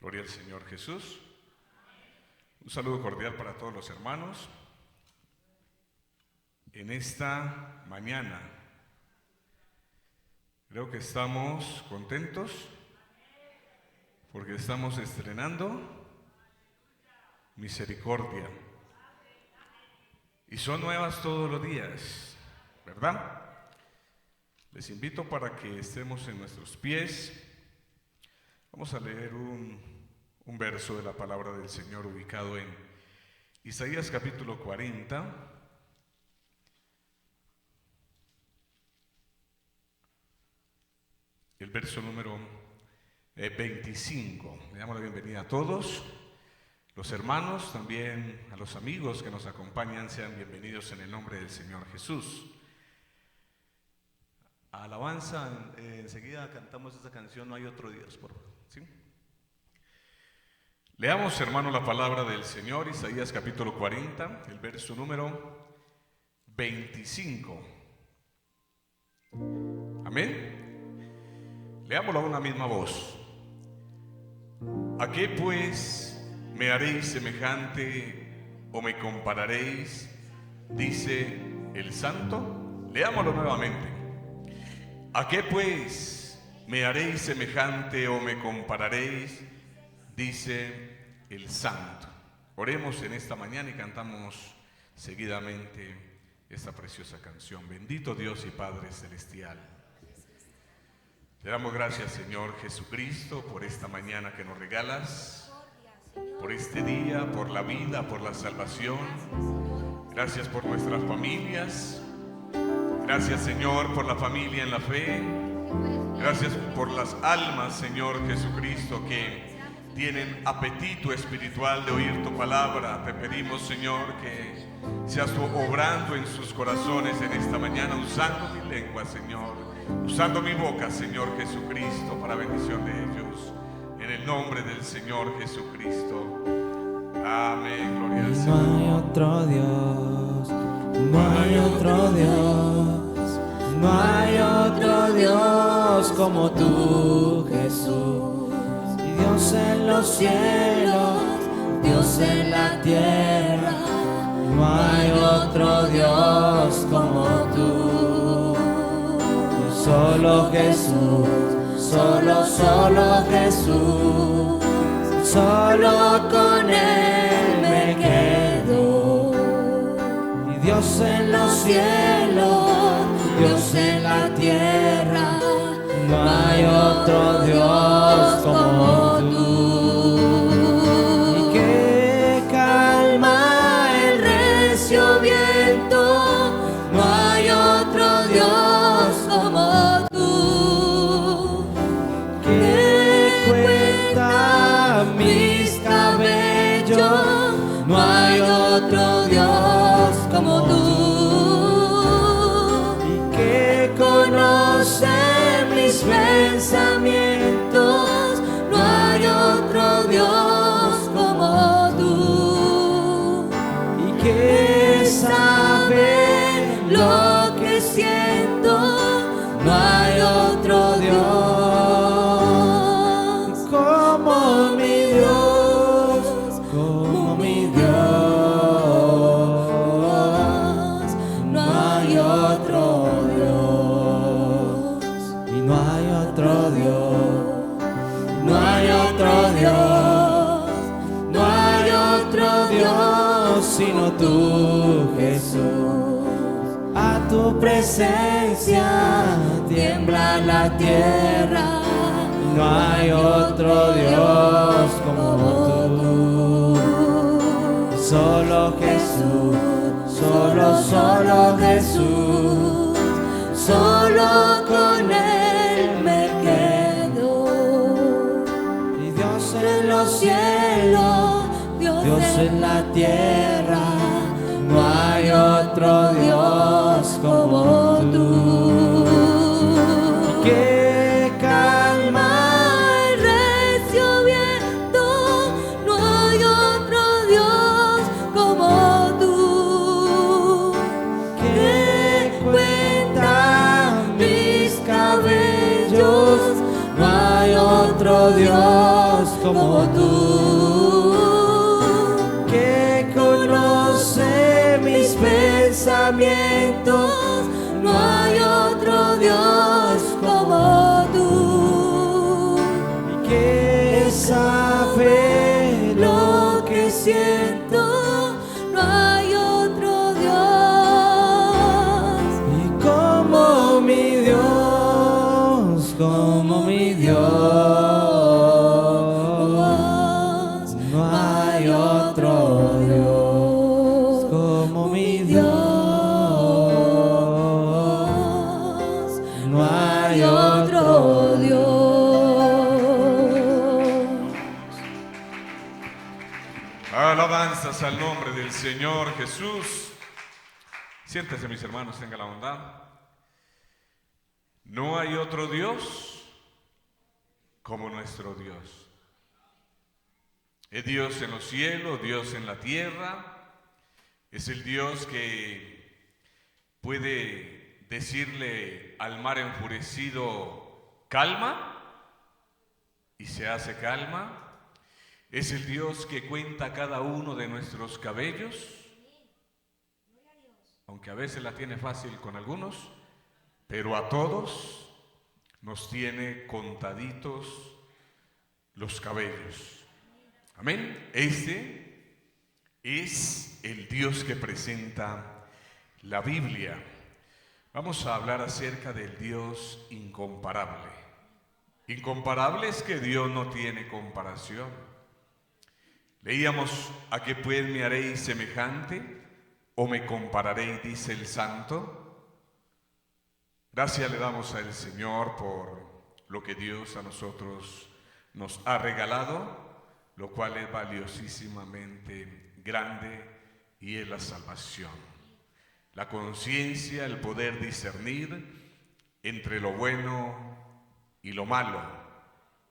Gloria al Señor Jesús. Un saludo cordial para todos los hermanos. En esta mañana creo que estamos contentos porque estamos estrenando misericordia. Y son nuevas todos los días, ¿verdad? Les invito para que estemos en nuestros pies. Vamos a leer un verso de la palabra del Señor ubicado en Isaías capítulo 40. El verso número 25. Le damos la bienvenida a todos. Los hermanos, también a los amigos que nos acompañan, sean bienvenidos en el nombre del Señor Jesús. Alabanza, enseguida cantamos esta canción, No hay otro Dios, por favor. ¿Sí? Leamos, hermano, la palabra del Señor, Isaías capítulo 40, el verso número 25. Amén. Leámoslo a una misma voz. ¿A qué pues me haréis semejante o me compararéis? Dice el Santo. Leámoslo nuevamente. ¿A qué pues me haréis semejante o me compararéis? Dice el Santo. Oremos en esta mañana y cantamos seguidamente esta preciosa canción. Bendito Dios y Padre Celestial. Te damos gracias, Señor Jesucristo, por esta mañana que nos regalas, por este día, por la vida, por la salvación. Gracias por nuestras familias. Gracias, Señor, por la familia en la fe. Gracias por las almas, Señor Jesucristo, que tienen apetito espiritual de oír tu palabra. Te pedimos, Señor, que seas tú obrando en sus corazones en esta mañana, usando mi lengua, Señor, usando mi boca, Señor Jesucristo, para bendición de ellos. En el nombre del Señor Jesucristo. Amén. Gloria al Señor. No hay otro Dios, no hay otro Dios, no hay otro Dios como tú, Jesús. Dios en los cielos, Dios en la tierra, no hay otro Dios como tú. Solo Jesús, solo Jesús, solo con Él me quedo. Y Dios en los cielos, Dios en la tierra, no hay otro Dios como tú. Y que calma el recio viento, no hay otro Dios como tú. Que cuenta mis cabellos, no hay otro Dios como tú. Y que conoce mis pensamientos, no hay otro Dios como tú. Y que sabe lo que siento, no hay otro Dios como mi Dios, como mi Dios. No hay otro Dios. Y no hay otro Dios, no hay otro Dios, no hay otro Dios sino tú, Jesús. A tu presencia tiembla la tierra, no hay otro Dios como tú. Solo Jesús, solo Jesús, solo con Él me quedo. Y Dios en los cielos, Dios en la tierra, no hay otro Dios como tú. Que calma el recio viento, no hay otro Dios como tú. Que cuenta mis cabellos, no hay otro Dios como tú, que conoce mis pensamientos. No hay otro Dios como tú, que sabe lo que siento. No hay otro Dios, y como mi Dios, como mi Dios, no hay otro Dios, como mi Dios, no hay otro Dios. Alabanzas al nombre del Señor Jesús. Siéntese, mis hermanos, tenga la bondad. No hay otro Dios como nuestro Dios. Es Dios en los cielos, Dios en la tierra. Es el Dios que puede decirle al mar enfurecido, calma, y se hace calma. Es el Dios que cuenta cada uno de nuestros cabellos, aunque a veces la tiene fácil con algunos, pero a todos nos tiene contaditos los cabellos. Amén. Este es el Dios que presenta la Biblia. Vamos a hablar acerca del Dios incomparable. Incomparable es que Dios no tiene comparación. Leíamos, ¿a qué pues me haréis semejante o me compararéis?, dice el Santo. Gracias le damos al Señor por lo que Dios a nosotros nos ha regalado, lo cual es valiosísimamente grande, y es la salvación. La conciencia, el poder discernir entre lo bueno y lo malo,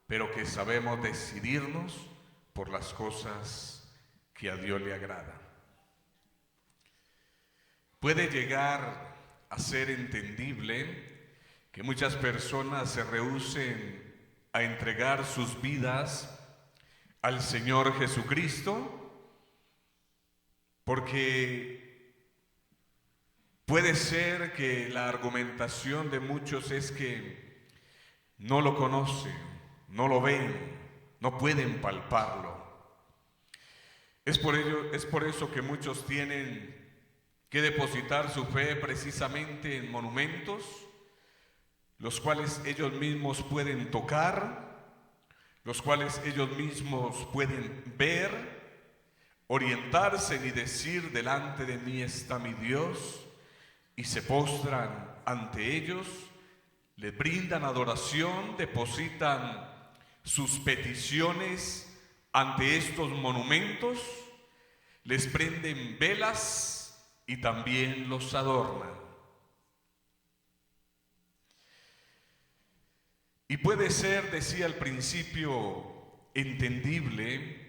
pero que sabemos decidirnos por las cosas que a Dios le agradan. Puede llegar a ser entendible que muchas personas se rehúsen a entregar sus vidas al Señor Jesucristo, porque puede ser que la argumentación de muchos es que no lo conocen, no lo ven, no pueden palparlo. Es por eso que muchos tienen que depositar su fe precisamente en monumentos, los cuales ellos mismos pueden tocar, los cuales ellos mismos pueden ver, orientarse y decir, delante de mí está mi Dios, y se postran ante ellos, les brindan adoración, depositan sus peticiones ante estos monumentos, les prenden velas y también los adornan. Y puede ser, decía al principio, entendible,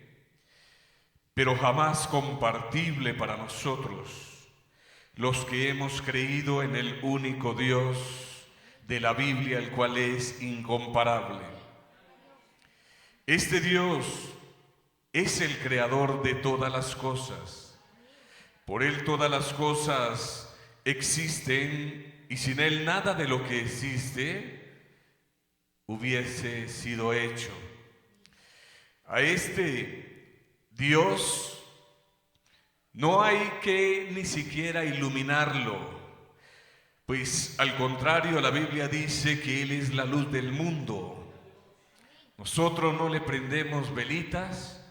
pero jamás compartible para nosotros, los que hemos creído en el único Dios de la Biblia, el cual es incomparable. Este Dios es el creador de todas las cosas. Por Él todas las cosas existen, y sin Él nada de lo que existe hubiese sido hecho. A este Dios no hay que ni siquiera iluminarlo, pues al contrario, la Biblia dice que Él es la luz del mundo. Nosotros no le prendemos velitas,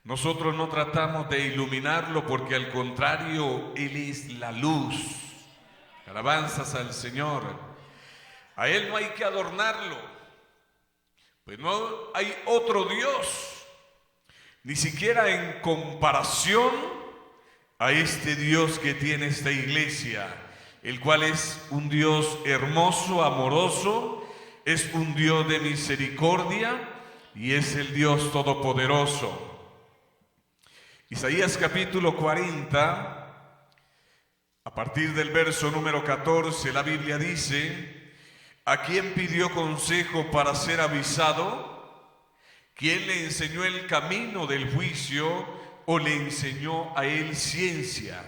nosotros no tratamos de iluminarlo, porque al contrario, Él es la luz. Alabanzas al Señor. A Él no hay que adornarlo, pues no hay otro Dios, ni siquiera en comparación a este Dios que tiene esta iglesia, el cual es un Dios hermoso, amoroso, es un Dios de misericordia y es el Dios todopoderoso. Isaías capítulo 40, a partir del verso número 14, la Biblia dice: ¿a quién pidió consejo para ser avisado? ¿Quién le enseñó el camino del juicio o le enseñó a él ciencia?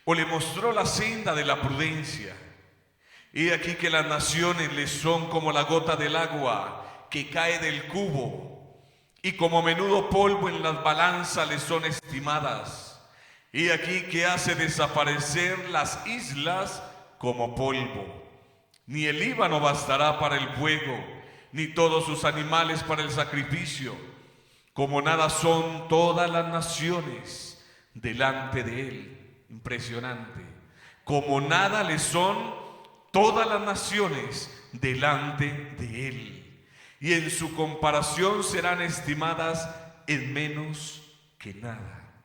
¿O le mostró la senda de la prudencia? He aquí que las naciones le son como la gota del agua que cae del cubo, y como menudo polvo en las balanzas le son estimadas. He aquí que hace desaparecer las islas como polvo. Ni el Líbano bastará para el fuego, ni todos sus animales para el sacrificio. Como nada son todas las naciones delante de él. Impresionante. Como nada le son todas las naciones delante de él. Y en su comparación serán estimadas en menos que nada.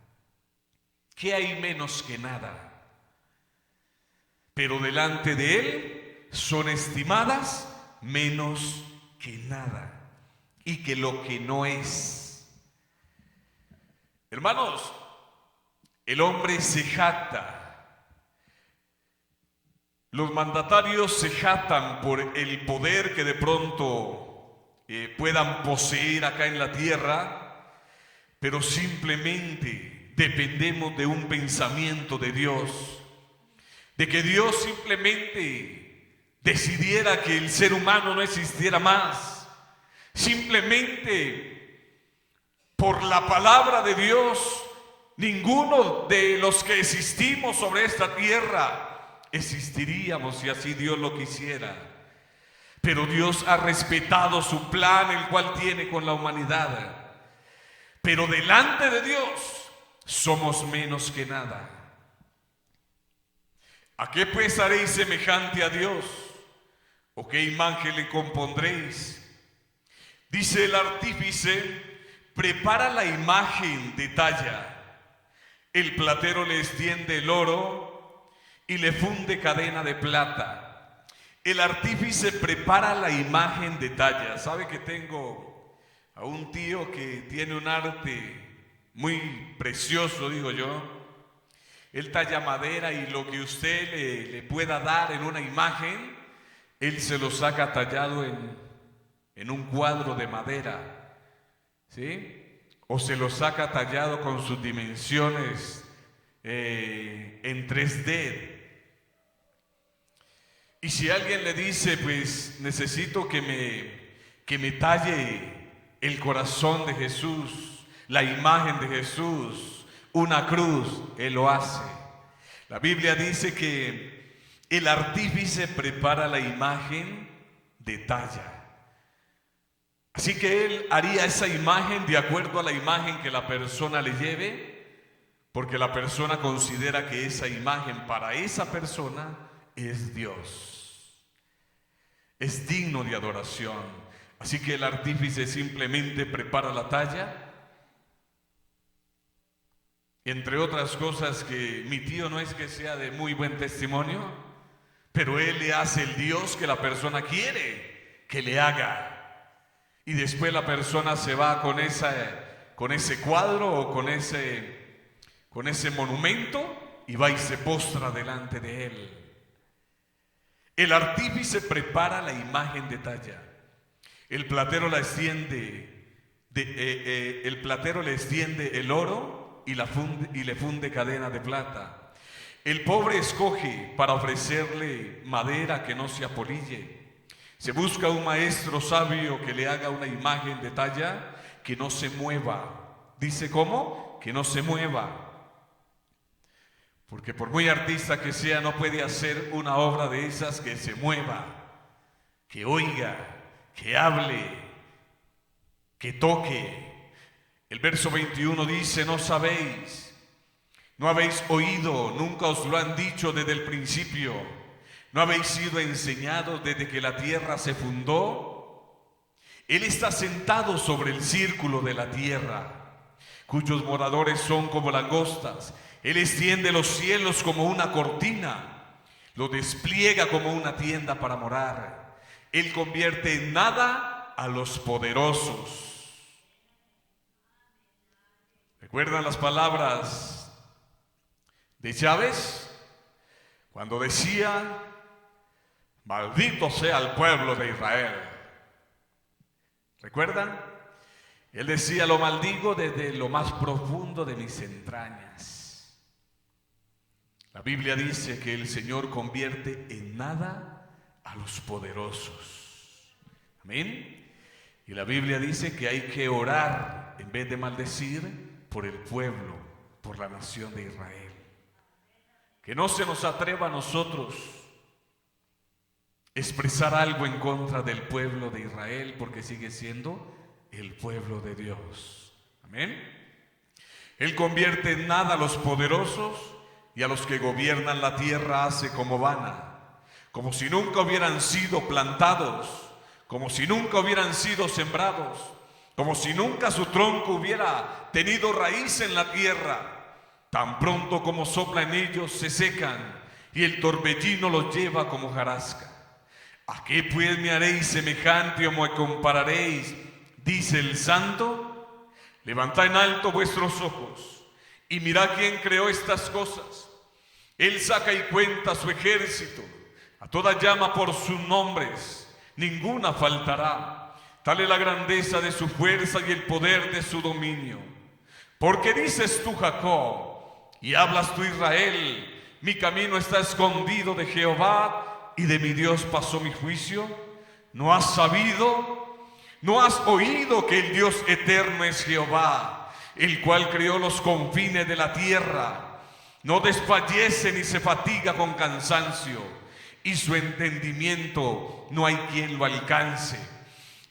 ¿Qué hay menos que nada? Pero delante de él son estimadas menos que nada, y que lo que no es. Hermanos, el hombre se jacta. Los mandatarios se jactan por el poder que de pronto puedan poseer acá en la tierra, pero simplemente dependemos de un pensamiento de Dios, de que Dios simplemente decidiera que el ser humano no existiera más, simplemente por la palabra de Dios, ninguno de los que existimos sobre esta tierra existiríamos si así Dios lo quisiera. Pero Dios ha respetado su plan, el cual tiene con la humanidad. Pero delante de Dios somos menos que nada. ¿A qué pues haréis semejante a Dios? ¿O qué imagen le compondréis? Dice el artífice: prepara la imagen de talla. El platero le extiende el oro y le funde cadena de plata. El artífice prepara la imagen de talla. ¿Sabe que tengo a un tío que tiene un arte muy precioso, digo yo? Él talla madera y lo que usted le pueda dar en una imagen, él se lo saca tallado en un cuadro de madera, ¿sí? O se lo saca tallado con sus dimensiones en 3D. Y si alguien le dice, pues necesito que me talle el corazón de Jesús, la imagen de Jesús, una cruz, él lo hace. La Biblia dice que el artífice prepara la imagen de talla. Así que él haría esa imagen de acuerdo a la imagen que la persona le lleve, porque la persona considera que esa imagen para esa persona es Dios, es digno de adoración. Así que el artífice simplemente prepara la talla. Entre otras cosas, que mi tío no es que sea de muy buen testimonio, pero él le hace el Dios que la persona quiere que le haga. Y después la persona se va con ese cuadro o con ese monumento y va y se postra delante de él. El artífice prepara la imagen de talla. El platero le extiende el oro y le funde cadena de plata. El pobre escoge para ofrecerle madera que no se apolille. Se busca un maestro sabio que le haga una imagen de talla que no se mueva. Dice, ¿cómo? Que no se mueva. Porque por muy artista que sea, no puede hacer una obra de esas que se mueva, que oiga, que hable, que toque. El verso 21 dice: no sabéis, no habéis oído, nunca os lo han dicho desde el principio, no habéis sido enseñados desde que la tierra se fundó. Él está sentado sobre el círculo de la tierra, cuyos moradores son como langostas. Él extiende los cielos como una cortina, lo despliega como una tienda para morar. Él convierte en nada a los poderosos. ¿Recuerdan las palabras de Chávez cuando decía: maldito sea el pueblo de Israel? ¿Recuerdan? Él decía: lo maldigo desde lo más profundo de mis entrañas. La Biblia dice que el Señor convierte en nada a los poderosos. Amén. Y la Biblia dice que hay que orar en vez de maldecir por el pueblo, por la nación de Israel. Que no se nos atreva a nosotros expresar algo en contra del pueblo de Israel, porque sigue siendo el pueblo de Dios. Amén. Él convierte en nada a los poderosos, y a los que gobiernan la tierra hace como vana, como si nunca hubieran sido plantados, como si nunca hubieran sido sembrados, como si nunca su tronco hubiera tenido raíz en la tierra. Tan pronto como sopla en ellos se secan, y el torbellino los lleva como hojarasca. ¿A qué pues me haréis semejante o me compararéis? Dice el Santo. Levantad en alto vuestros ojos y mirad quién creó estas cosas. Él saca y cuenta su ejército, a toda llama por sus nombres, ninguna faltará. Tal es la grandeza de su fuerza y el poder de su dominio. Porque dices tú, Jacob, y hablas tú, Israel: mi camino está escondido de Jehová, y de mi Dios pasó mi juicio. ¿No has sabido? ¿No has oído que el Dios eterno es Jehová, el cual creó los confines de la tierra? No desfallece ni se fatiga con cansancio, y su entendimiento no hay quien lo alcance.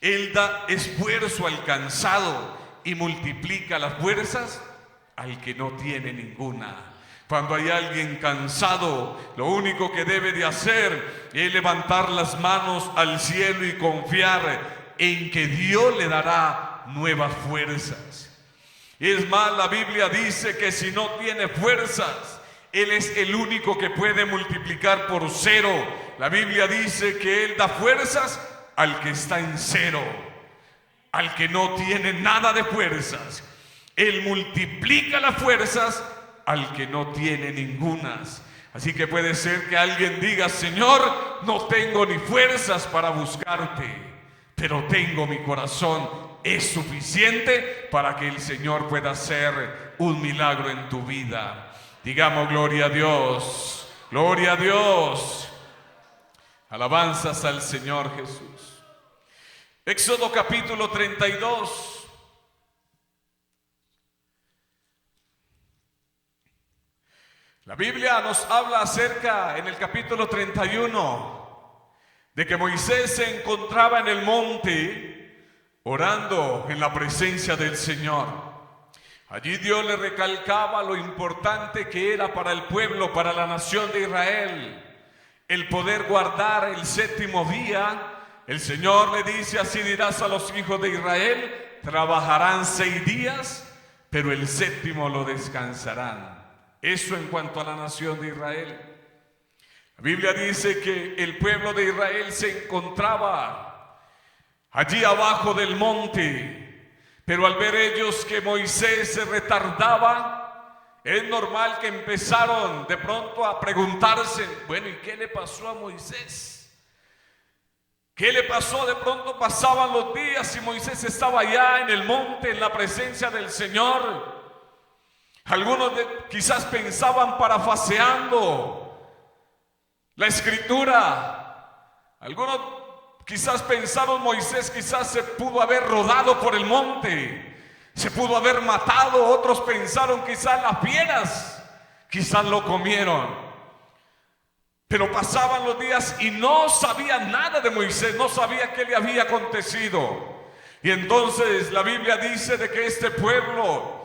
Él da esfuerzo al cansado y multiplica las fuerzas al que no tiene ninguna. Cuando hay alguien cansado, lo único que debe de hacer es levantar las manos al cielo y confiar en que Dios le dará nuevas fuerzas. Es más, la Biblia dice que si no tiene fuerzas, Él es el único que puede multiplicar por cero. La Biblia dice que Él da fuerzas al que está en cero, al que no tiene nada de fuerzas. Él multiplica las fuerzas al que no tiene ningunas. Así que puede ser que alguien diga: Señor, no tengo ni fuerzas para buscarte, pero tengo mi corazón. Es suficiente para que el Señor pueda hacer un milagro en tu vida. Digamos: gloria a Dios, gloria a Dios. Alabanzas al Señor Jesús. Éxodo capítulo 32. La Biblia nos habla acerca, en el capítulo 31, de que Moisés se encontraba en el monte orando en la presencia del Señor. Allí Dios le recalcaba lo importante que era para el pueblo, para la nación de Israel, el poder guardar el séptimo día. El Señor le dice: así dirás a los hijos de Israel: trabajarán 6 días, pero el séptimo lo descansarán. Eso en cuanto a la nación de Israel. La Biblia dice que el pueblo de Israel se encontraba allí abajo del monte, pero al ver ellos que Moisés se retardaba, es normal que empezaron de pronto a preguntarse: bueno, ¿y qué le pasó a Moisés? ¿Qué le pasó? De pronto pasaban los días y Moisés estaba allá en el monte, en la presencia del Señor. Algunos quizás pensaban parafaseando la escritura. Algunos quizás pensaron: Moisés quizás se pudo haber rodado por el monte, se pudo haber matado. Otros pensaron: quizás las fieras quizás lo comieron. Pero pasaban los días y no sabían nada de Moisés, no sabía qué le había acontecido. Y entonces la Biblia dice de que este pueblo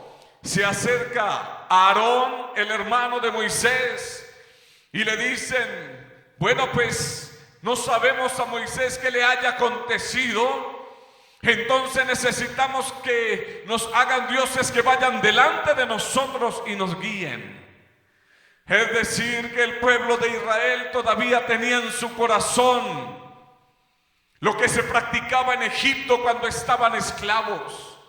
se acerca a Aarón, el hermano de Moisés, y le dicen: bueno, pues no sabemos a Moisés qué le haya acontecido, entonces necesitamos que nos hagan dioses que vayan delante de nosotros y nos guíen. Es decir, que el pueblo de Israel todavía tenía en su corazón lo que se practicaba en Egipto cuando estaban esclavos.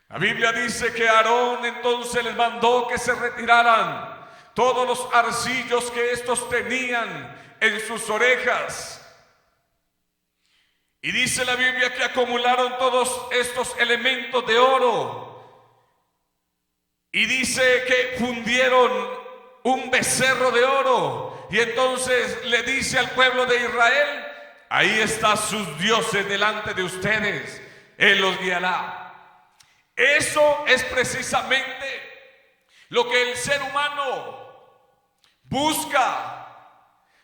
La Biblia dice que Aarón entonces les mandó que se retiraran todos los arcillos que estos tenían en sus orejas Y dice la Biblia que acumularon todos estos elementos de oro. Y dice que fundieron un becerro de oro. Y entonces le dice al pueblo de Israel: ahí están sus dioses delante de ustedes, Él los guiará. Eso es precisamente lo que el ser humano busca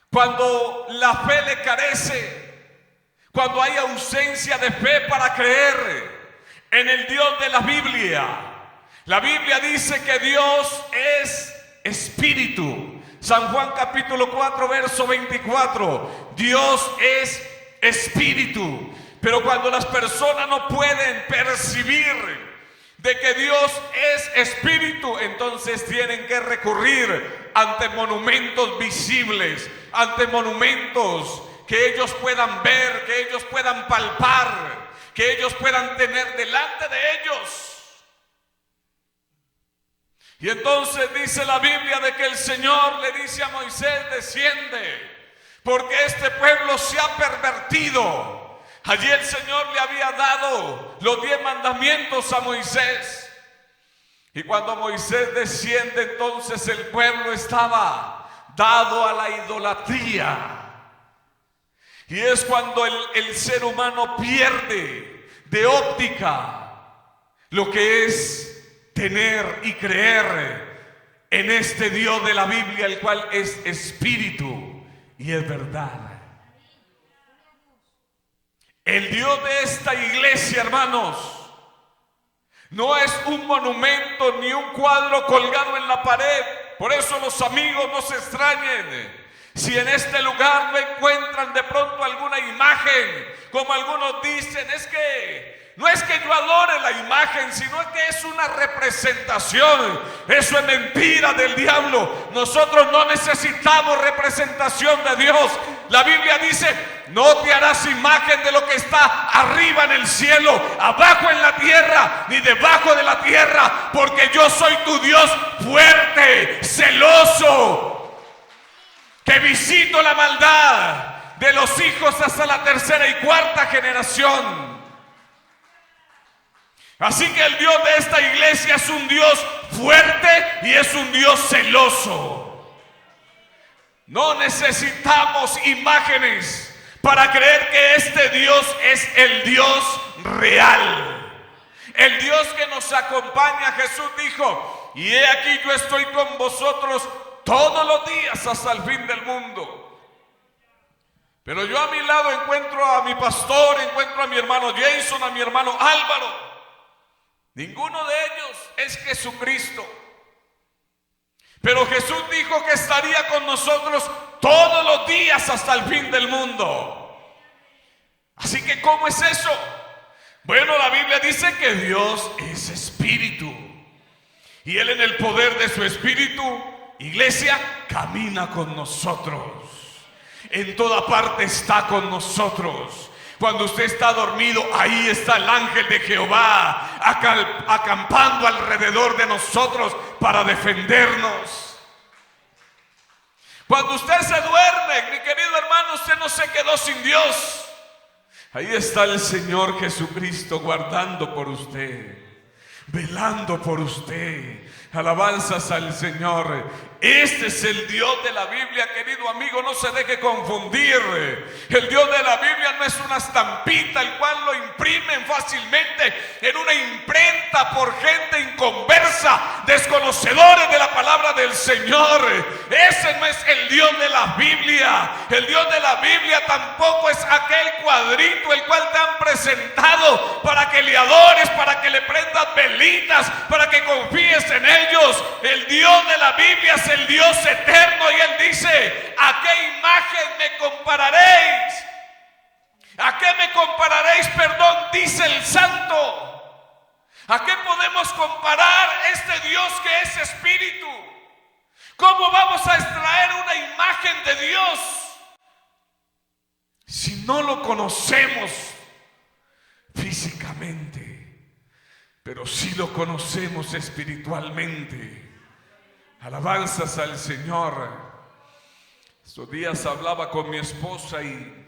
cuando la fe le carece. Cuando hay ausencia de fe para creer en el Dios de la Biblia. La Biblia dice que Dios es espíritu. San Juan capítulo 4 verso 24. Dios es espíritu. Pero cuando las personas no pueden percibir de que Dios es espíritu, entonces tienen que recurrir ante monumentos visibles, ante monumentos que ellos puedan ver, que ellos puedan palpar, que ellos puedan tener delante de ellos. Y entonces dice la Biblia de que el Señor le dice a Moisés: desciende, porque este pueblo se ha pervertido. Allí el Señor le había dado los 10 mandamientos a Moisés. Y cuando Moisés desciende, entonces el pueblo estaba dado a la idolatría. Y es cuando el ser humano pierde de óptica lo que es tener y creer en este Dios de la Biblia, el cual es espíritu y es verdad. El Dios de esta iglesia, hermanos, no es un monumento ni un cuadro colgado en la pared. Por eso los amigos no se extrañen si en este lugar no encuentran de pronto alguna imagen, como algunos dicen. No es que yo adore la imagen, sino que es una representación. Eso es mentira del diablo. Nosotros no necesitamos representación de Dios. La Biblia dice: no te harás imagen de lo que está arriba en el cielo, abajo en la tierra, ni debajo de la tierra, porque yo soy tu Dios fuerte, celoso, que visito la maldad de los hijos hasta la 3ª y 4ª generación. Así que el Dios de esta iglesia es un Dios fuerte y es un Dios celoso. No necesitamos imágenes para creer que este Dios es el Dios real, el Dios que nos acompaña. Jesús dijo: y he aquí yo estoy con vosotros todos los días hasta el fin del mundo. Pero yo a mi lado encuentro a mi pastor, encuentro a mi hermano Jason, a mi hermano Álvaro. Ninguno de ellos es Jesucristo. Pero Jesús dijo que estaría con nosotros todos los días hasta el fin del mundo. Así que ¿cómo es eso? Bueno, la Biblia dice que Dios es espíritu. Y Él, en el poder de su espíritu, iglesia, camina con nosotros. En toda parte está con nosotros. Cuando usted está dormido, ahí está el ángel de Jehová acampando alrededor de nosotros para defendernos. Cuando usted se duerme, mi querido hermano, usted no se quedó sin Dios. Ahí está el Señor Jesucristo guardando por usted, velando por usted. Alabanzas al Señor. Este es el Dios de la Biblia, querido amigo, no se deje confundir. El Dios de la Biblia no es una estampita, el cual lo imprimen fácilmente en una imprenta por gente inconversa, desconocedores de la palabra del Señor. Ese no es el Dios de la Biblia. El Dios de la Biblia tampoco es aquel cuadrito el cual te han presentado para que le adores, para que le prendas velitas, para que confíes en ellos. El Dios de la Biblia es el Dios eterno, y Él dice: ¿a qué imagen me compararéis? ¿A qué me compararéis? Perdón, dice el Santo. ¿A qué podemos comparar este Dios que es espíritu? ¿Cómo vamos a extraer una imagen de Dios si no lo conocemos físicamente? Pero sí lo conocemos espiritualmente. Alabanzas al Señor. Estos días hablaba con mi esposa y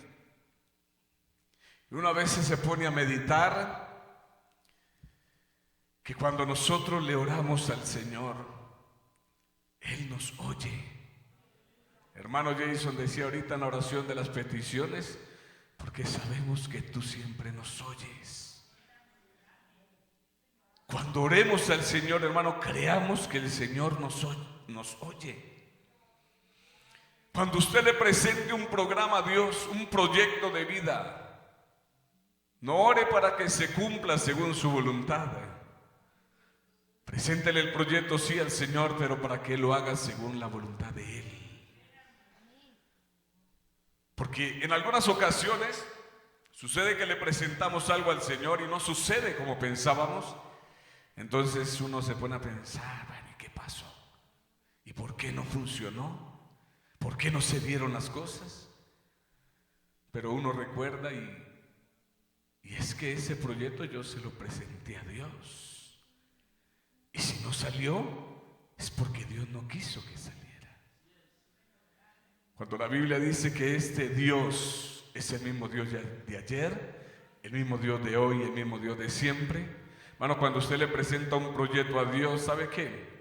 Y una vez se pone a meditar que cuando nosotros le oramos al Señor, Él nos oye. Hermano Jason decía ahorita en la oración de las peticiones, porque sabemos que tú siempre nos oyes. Cuando oremos al Señor, hermano, creamos que el Señor nos oye. Cuando usted le presente un programa a Dios, un proyecto de vida, no ore para que se cumpla según su voluntad. Preséntele el proyecto sí al Señor, pero para que Él lo haga según la voluntad de Él. Porque en algunas ocasiones sucede que le presentamos algo al Señor y no sucede como pensábamos. Entonces uno se pone a pensar, bueno, ¿y qué pasó? ¿Y por qué no funcionó? ¿Por qué no se dieron las cosas? Pero uno recuerda y es que ese proyecto yo se lo presenté a Dios. Y si no salió, es porque Dios no quiso que saliera. Cuando la Biblia dice que este Dios es el mismo Dios de ayer, el mismo Dios de hoy, el mismo Dios de siempre. Hermano, cuando usted le presenta un proyecto a Dios, ¿sabe qué?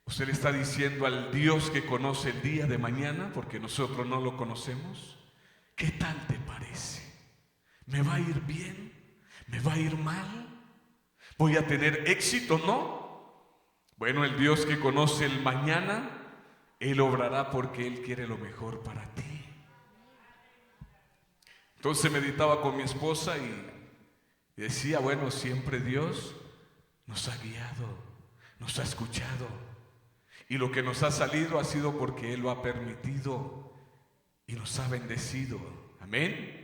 Usted le está diciendo al Dios que conoce el día de mañana, porque nosotros no lo conocemos, ¿qué tal te parece? ¿Me va a ir bien? ¿Me va a ir mal? ¿Voy a tener éxito? ¿No? Bueno, el Dios que conoce el mañana, Él obrará porque Él quiere lo mejor para ti. Entonces meditaba con mi esposa y decía, bueno, siempre Dios nos ha guiado, nos ha escuchado. Y lo que nos ha salido ha sido porque Él lo ha permitido y nos ha bendecido. Amén.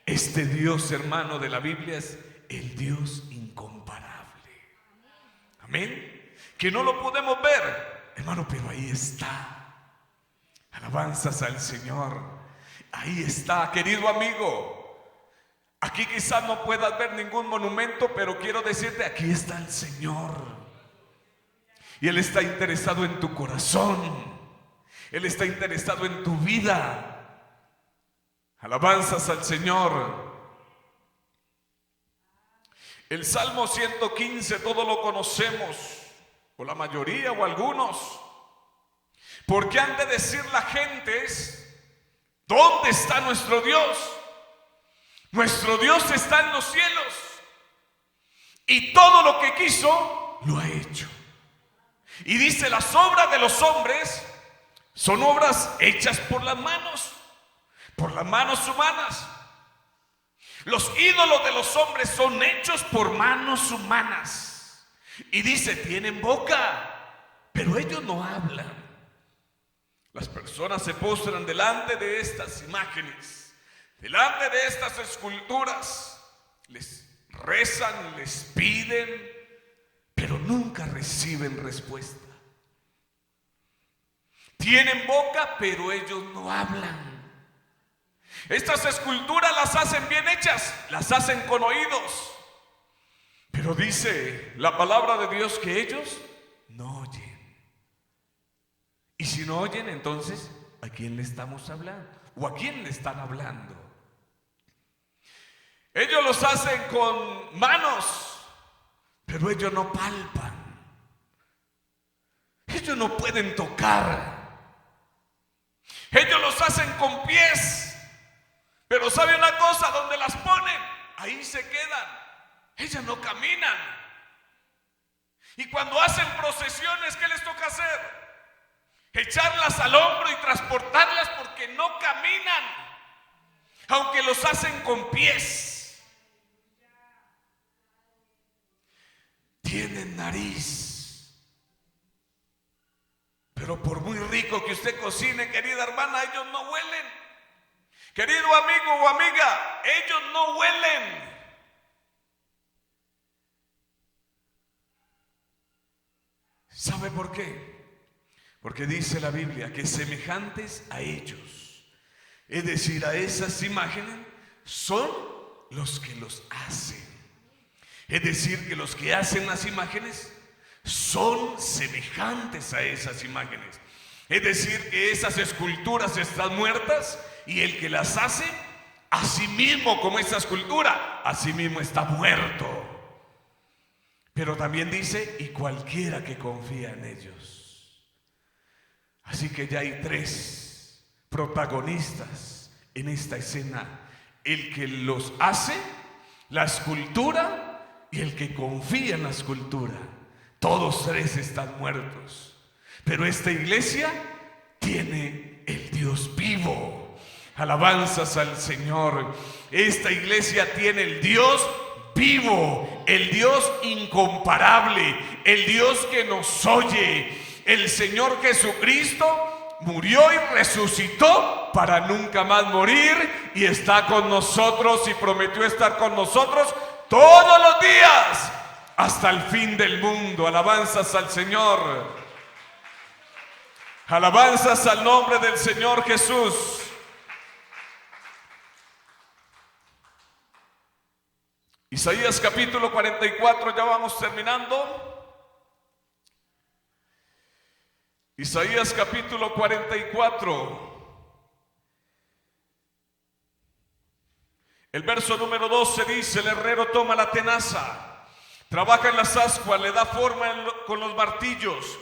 Este Dios, hermano, de la Biblia es el Dios incomparable. Amén. Que no lo podemos ver, hermano, pero ahí está. Alabanzas al Señor. Ahí está, querido amigo. Aquí quizás no puedas ver ningún monumento, pero quiero decirte, aquí está el Señor. Y Él está interesado en tu corazón. Él está interesado en tu vida. Alabanzas al Señor. El Salmo 115 todos lo conocemos, o la mayoría o algunos. Porque han de decir las gentes, ¿dónde está nuestro Dios? Nuestro Dios está en los cielos. Y todo lo que quiso, lo ha hecho. Y dice, las obras de los hombres son obras hechas por las manos humanas. Los ídolos de los hombres son hechos por manos humanas. Y dice, tienen boca, pero ellos no hablan. Las personas se postran delante de estas imágenes, delante de estas esculturas, les rezan, les piden, pero nunca reciben respuesta. Tienen boca, pero ellos no hablan. Estas esculturas las hacen bien hechas, las hacen con oídos, pero dice la palabra de Dios que ellos no oyen. Y si no oyen, entonces, ¿a quién le estamos hablando? ¿O a quién le están hablando? Ellos los hacen con manos, pero ellos no palpan. Ellos no pueden tocar. Ellos los hacen con pies, pero ¿sabe una cosa? Donde las ponen, ahí se quedan. Ellas no caminan. Y cuando hacen procesiones, ¿qué les toca hacer? Echarlas al hombro y transportarlas porque no caminan, aunque los hacen con pies. Tienen nariz, pero por muy rico que usted cocine, querida hermana, ellos no huelen. Querido amigo o amiga, ellos no huelen. ¿Sabe por qué? Porque dice la Biblia que semejantes a ellos, es decir, a esas imágenes, son los que los hacen. Es decir, que los que hacen las imágenes son semejantes a esas imágenes. Es decir, que esas esculturas están muertas y el que las hace Asimismo, como esa escultura, asimismo está muerto. Pero también dice, y cualquiera que confía en ellos. Así que ya hay tres protagonistas en esta escena: el que los hace, la escultura y el que confía en la escultura. Todos tres están muertos, pero esta iglesia tiene el Dios vivo. Alabanzas al Señor. Esta iglesia tiene el Dios vivo, el Dios incomparable, el Dios que nos oye. El Señor Jesucristo murió y resucitó para nunca más morir, y está con nosotros y prometió estar con nosotros todos los días hasta el fin del mundo. Alabanzas al Señor. Alabanzas al nombre del Señor Jesús. Isaías capítulo 44, ya vamos terminando. Isaías capítulo 44. El verso número 12 dice: el herrero toma la tenaza, trabaja en las ascuas, le da forma con los martillos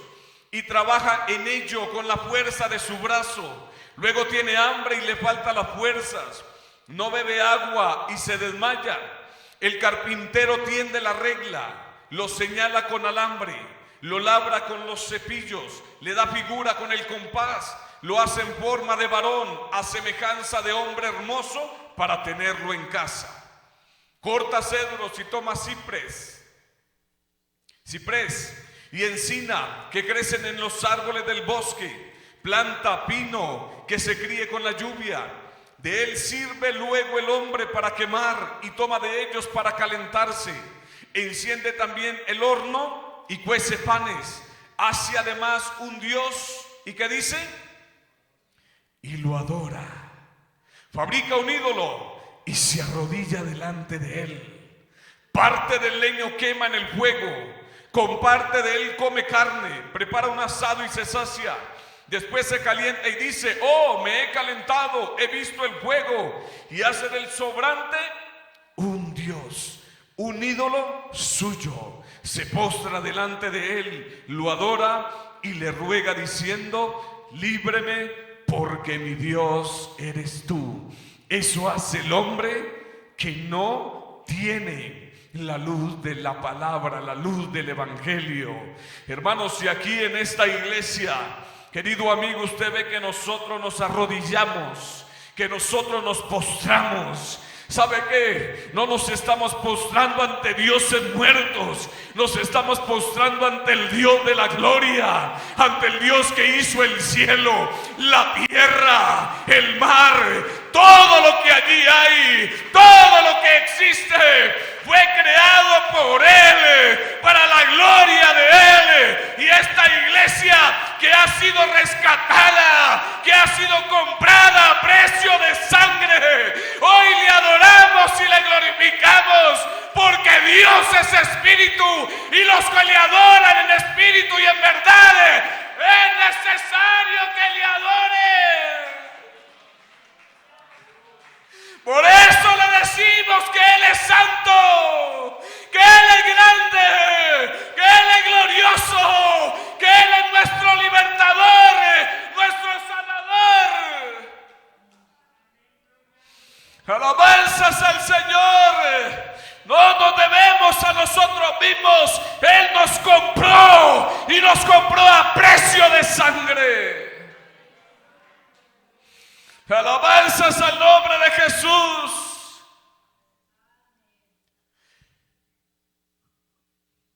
y trabaja en ello con la fuerza de su brazo. Luego tiene hambre y le falta las fuerzas, no bebe agua y se desmaya. El carpintero tiende la regla, lo señala con alambre, lo labra con los cepillos, le da figura con el compás, lo hace en forma de varón, a semejanza de hombre hermoso, para tenerlo en casa. Corta cedros y toma ciprés y encina que crecen en los árboles del bosque. Planta pino que se críe con la lluvia. De él sirve luego el hombre para quemar y toma de ellos para calentarse. Enciende también el horno y cuece panes. Hace además un Dios, ¿y qué dice? Y lo adora. Fabrica un ídolo y se arrodilla delante de él. Parte del leño quema en el fuego, con parte de él come carne, prepara un asado y se sacia. Después se calienta y dice: oh, me he calentado, he visto el fuego. Y hace del sobrante un Dios, un ídolo suyo. Se postra delante de él, lo adora y le ruega diciendo: líbreme, porque mi Dios eres tú. Eso hace el hombre que no tiene la luz de la palabra, la luz del evangelio. Hermanos, y aquí en esta iglesia, querido amigo, usted ve que nosotros nos arrodillamos, que nosotros nos postramos. ¿Sabe qué? No nos estamos postrando ante dioses muertos, nos estamos postrando ante el Dios de la gloria, ante el Dios que hizo el cielo, la tierra, el mar, todo lo que allí hay, todo lo que existe, fue creado por Él, para la gloria de Él. Y esta iglesia que ha sido rescatada, que ha sido comprada a precio de sangre, hoy le adoramos y le glorificamos, porque Dios es espíritu, y los que le adoran en espíritu y en verdad, es necesario que le adoren. Por eso le decimos que Él es santo, que Él es grande, que Él es glorioso, que Él es nuestro libertador, nuestro sanador. Alabanzas al Señor. No nos debemos a nosotros mismos. Él nos compró y nos compró a precio de sangre. Alabanzas al nombre de Jesús.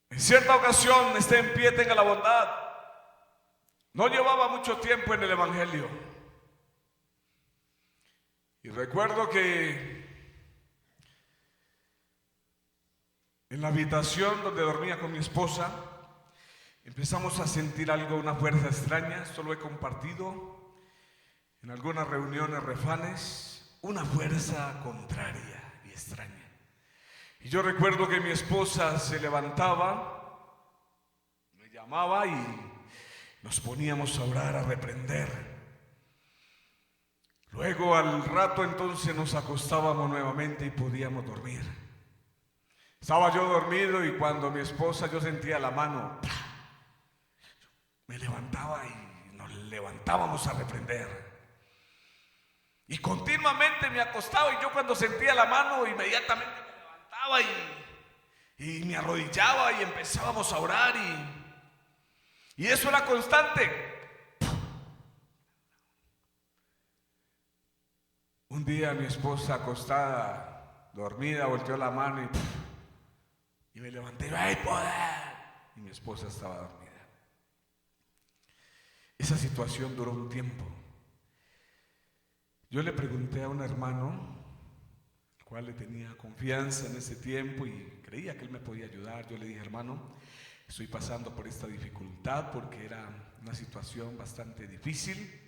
En cierta ocasión, esté en pie, tenga la bondad. No llevaba mucho tiempo en el evangelio. Y recuerdo que en la habitación donde dormía con mi esposa, empezamos a sentir algo, una fuerza extraña. Esto lo he compartido en algunas reuniones, refanes, una fuerza contraria y extraña. Y yo recuerdo que mi esposa se levantaba, me llamaba y nos poníamos a orar, a reprender. Luego al rato entonces nos acostábamos nuevamente y podíamos dormir. Estaba yo dormido y cuando mi esposa, yo sentía la mano, me levantaba y nos levantábamos a reprender. Y continuamente me acostaba y yo cuando sentía la mano inmediatamente me levantaba y me arrodillaba y empezábamos a orar y eso era constante. Un día mi esposa acostada, dormida, volteó la mano y me levanté y ¡ay, poder! Y mi esposa estaba dormida. Esa situación duró un tiempo. Yo le pregunté a un hermano, al cual le tenía confianza en ese tiempo y creía que él me podía ayudar. Yo le dije, hermano, estoy pasando por esta dificultad porque era una situación bastante difícil.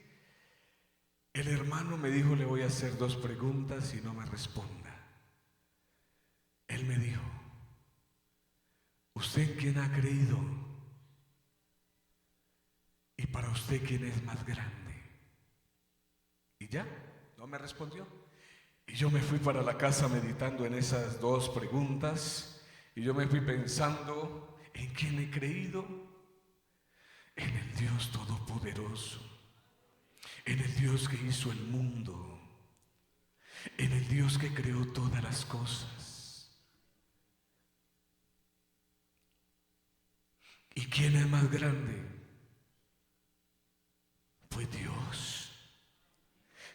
El hermano me dijo, le voy a hacer 2 preguntas y no me responda. Él me dijo, ¿usted en quién ha creído? Y para usted, ¿quién es más grande? Y ya, no me respondió. Y yo me fui para la casa meditando en esas 2 preguntas. Y yo me fui pensando, ¿en quién he creído? En el Dios Todopoderoso. En el Dios que hizo el mundo. En el Dios que creó todas las cosas. ¿Y quién es más grande? Pues Dios.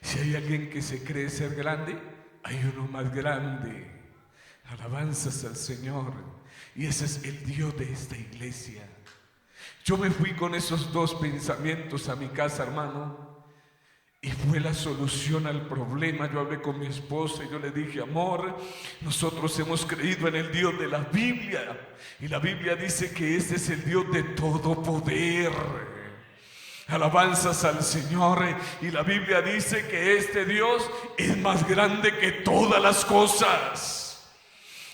Si hay alguien que se cree ser grande, hay uno más grande. Alabanzas al Señor. Y ese es el Dios de esta iglesia. Yo me fui con esos 2 pensamientos a mi casa, hermano. Y fue la solución al problema. Yo hablé con mi esposa y yo le dije, amor, nosotros hemos creído en el Dios de la Biblia. Y la Biblia dice que este es el Dios de todo poder. Alabanzas al Señor. Y la Biblia dice que este Dios es más grande que todas las cosas.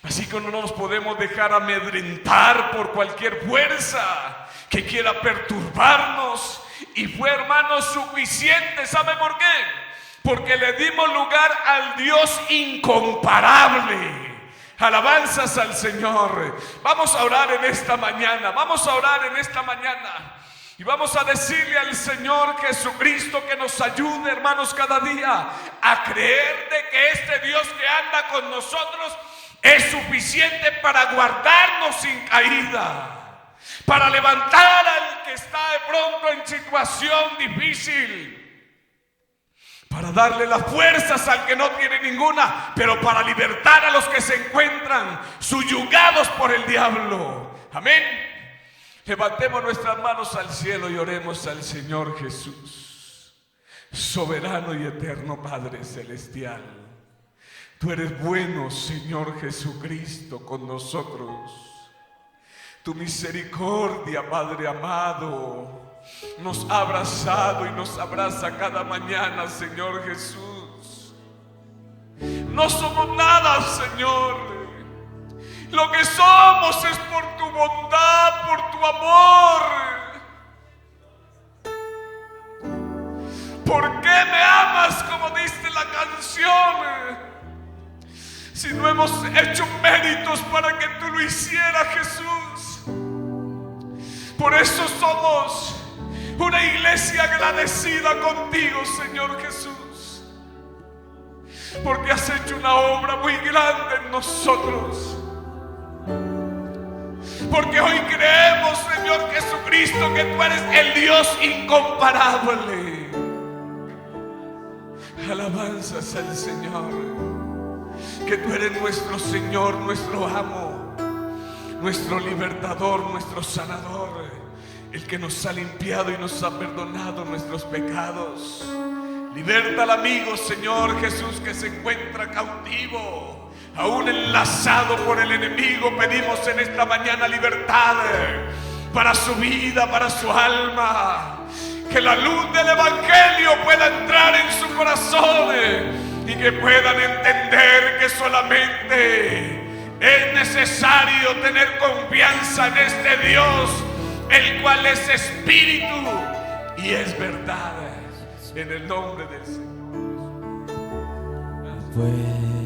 Así que no nos podemos dejar amedrentar por cualquier fuerza que quiera perturbarnos. Y fue, hermano, suficiente. ¿Sabe por qué? Porque le dimos lugar al Dios incomparable. Alabanzas al Señor. Vamos a orar en esta mañana. Vamos a orar en esta mañana. Y vamos a decirle al Señor Jesucristo que nos ayude, hermanos, cada día a creer de que este Dios que anda con nosotros es suficiente para guardarnos sin caída. Para levantar al que está de pronto en situación difícil, para darle las fuerzas al que no tiene ninguna, pero para libertar a los que se encuentran subyugados por el diablo. Amén. Levantemos nuestras manos al cielo y oremos al Señor Jesús. Soberano y eterno Padre Celestial, tú eres bueno, Señor Jesucristo, con nosotros. Tu misericordia, Padre amado, nos ha abrazado y nos abraza cada mañana, Señor Jesús. No somos nada, Señor. Lo que somos es por tu bondad, por tu amor. ¿Por qué me amas, como dice la canción? Si no hemos hecho méritos para que tú lo hicieras, Jesús. Por eso somos una iglesia agradecida contigo, Señor Jesús. Porque has hecho una obra muy grande en nosotros. Porque hoy creemos, Señor Jesucristo, que tú eres el Dios incomparable. Alabanzas al Señor. Que tú eres nuestro Señor, nuestro amo, nuestro libertador, nuestro sanador, el que nos ha limpiado y nos ha perdonado nuestros pecados. Liberta al amigo, Señor Jesús, que se encuentra cautivo, aún enlazado por el enemigo. Pedimos en esta mañana libertad para su vida, para su alma. Que la luz del Evangelio pueda entrar en su corazón y que puedan entender que solamente es necesario tener confianza en este Dios, el cual es espíritu y es verdad. En el nombre del Señor. pues.